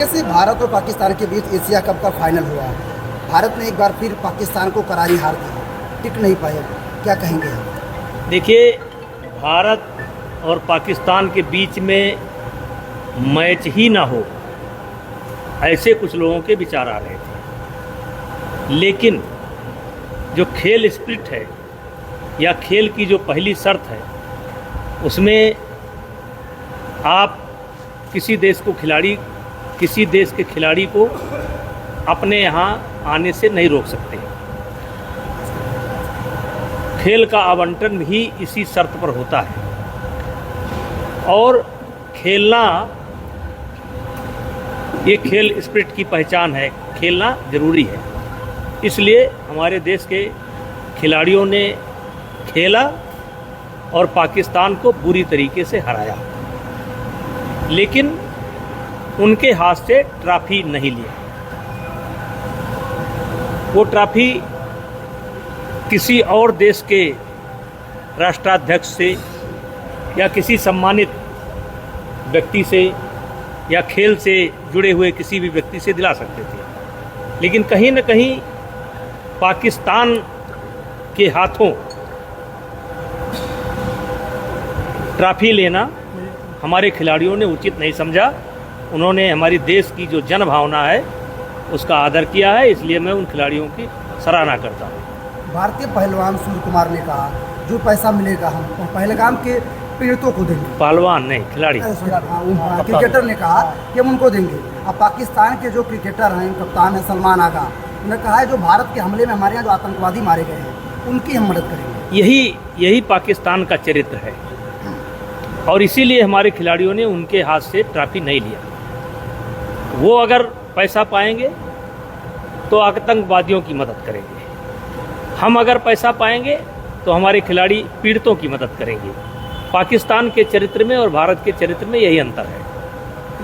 जैसे भारत और पाकिस्तान के बीच एशिया कप का फाइनल हुआ, भारत ने एक बार फिर पाकिस्तान को करारी हार दी, टिक नहीं पाए, क्या कहेंगे आप? देखिए, भारत और पाकिस्तान के बीच में मैच ही ना हो, ऐसे कुछ लोगों के विचार आ रहे थे। लेकिन जो खेल स्पिरिट है या खेल की जो पहली शर्त है, उसमें आप किसी देश के खिलाड़ी को अपने यहाँ आने से नहीं रोक सकते। खेल का आवंटन भी इसी शर्त पर होता है और खेलना, ये खेल स्पिरिट की पहचान है। खेलना ज़रूरी है, इसलिए हमारे देश के खिलाड़ियों ने खेला और पाकिस्तान को बुरी तरीके से हराया, लेकिन उनके हाथ से ट्रॉफी नहीं लिया। वो ट्रॉफी किसी और देश के राष्ट्राध्यक्ष से या किसी सम्मानित व्यक्ति से या खेल से जुड़े हुए किसी भी व्यक्ति से दिला सकते थे, लेकिन कहीं न कहीं पाकिस्तान के हाथों ट्रॉफी लेना हमारे खिलाड़ियों ने उचित नहीं समझा। उन्होंने हमारी देश की जो जन भावना है उसका आदर किया है, इसलिए मैं उन खिलाड़ियों की सराहना करता हूँ। भारतीय पहलवान सूर्य कुमार ने कहा, जो पैसा मिलेगा हम पहलगाम के पीड़ितों को देंगे। पहलवान नहीं, खिलाड़ी। क्रिकेटर ने कहा कि हम उनको देंगे। अब पाकिस्तान के जो क्रिकेटर हैं, कप्तान है सलमान आगा, उन्होंने कहा है जो भारत के हमले में हमारे यहाँ जो आतंकवादी मारे गए हैं उनकी हम मदद करेंगे। यही पाकिस्तान का चरित्र है और इसीलिए हमारे खिलाड़ियों ने उनके हाथ से ट्रॉफी नहीं लिया। वो अगर पैसा पाएंगे तो आतंकवादियों की मदद करेंगे, हम अगर पैसा पाएंगे तो हमारे खिलाड़ी पीड़ितों की मदद करेंगे। पाकिस्तान के चरित्र में और भारत के चरित्र में यही अंतर है।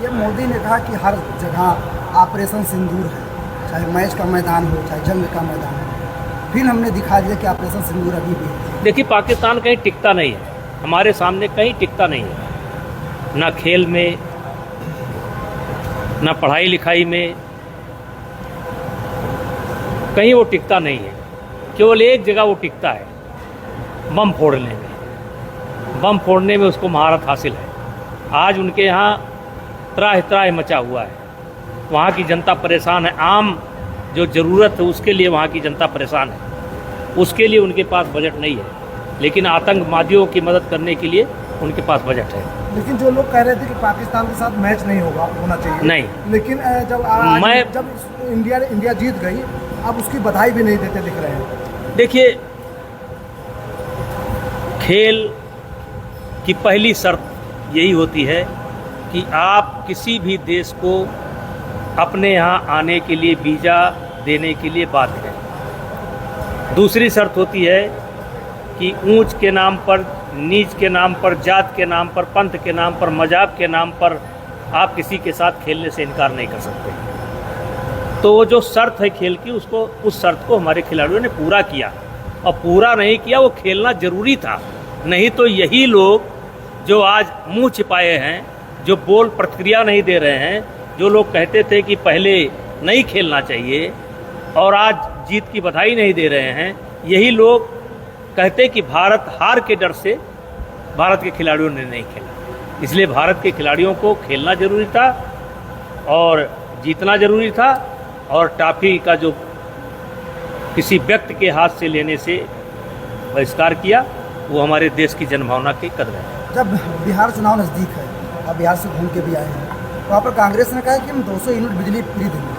ये मोदी ने कहा कि हर जगह ऑपरेशन सिंदूर है, चाहे मैच का मैदान हो चाहे जंग का मैदान हो। फिर हमने दिखा दिया कि ऑपरेशन सिंदूर अभी भी है। देखिए, पाकिस्तान कहीं टिकता नहीं है, हमारे सामने कहीं टिकता नहीं है, ना खेल में, ना पढ़ाई लिखाई में, कहीं वो टिकता नहीं है। केवल एक जगह वो टिकता है, बम फोड़ने में। बम फोड़ने में उसको महारत हासिल है। आज उनके यहाँ त्राह त्राह मचा हुआ है, वहाँ की जनता परेशान है। आम जो ज़रूरत है उसके लिए वहाँ की जनता परेशान है, उसके लिए उनके पास बजट नहीं है, लेकिन आतंकवादियों की मदद करने के लिए उनके पास बजट है। लेकिन जो लोग कह रहे थे कि पाकिस्तान के साथ मैच नहीं होना चाहिए, नहीं, लेकिन जब इंडिया जीत गई, अब उसकी बधाई भी नहीं देते दिख रहे हैं। देखिए, खेल की पहली शर्त यही होती है कि आप किसी भी देश को अपने यहाँ आने के लिए वीज़ा देने के लिए बाध्य हैं। दूसरी शर्त होती है कि ऊंच के नाम पर, नीच के नाम पर, जात के नाम पर, पंथ के नाम पर, मज़हब के नाम पर आप किसी के साथ खेलने से इनकार नहीं कर सकते। तो वो जो शर्त है खेल की, उस शर्त को हमारे खिलाड़ियों ने पूरा किया, और पूरा नहीं किया वो खेलना ज़रूरी था। नहीं तो यही लोग जो आज मुंह छिपाए हैं, जो बोल प्रतिक्रिया नहीं दे रहे हैं, जो लोग कहते थे कि पहले नहीं खेलना चाहिए और आज जीत की बधाई नहीं दे रहे हैं, यही लोग कहते कि भारत हार के डर से भारत के खिलाड़ियों ने नहीं खेला। इसलिए भारत के खिलाड़ियों को खेलना ज़रूरी था और जीतना ज़रूरी था, और ट्रॉफी का जो किसी व्यक्ति के हाथ से लेने से बहिष्कार किया, वो हमारे देश की जनभावना की कदर है। जब बिहार चुनाव नज़दीक है, आप बिहार से घूम के भी आए हैं, वहाँ पर कांग्रेस ने कहा कि हम 200 यूनिट बिजली फ्री देंगे।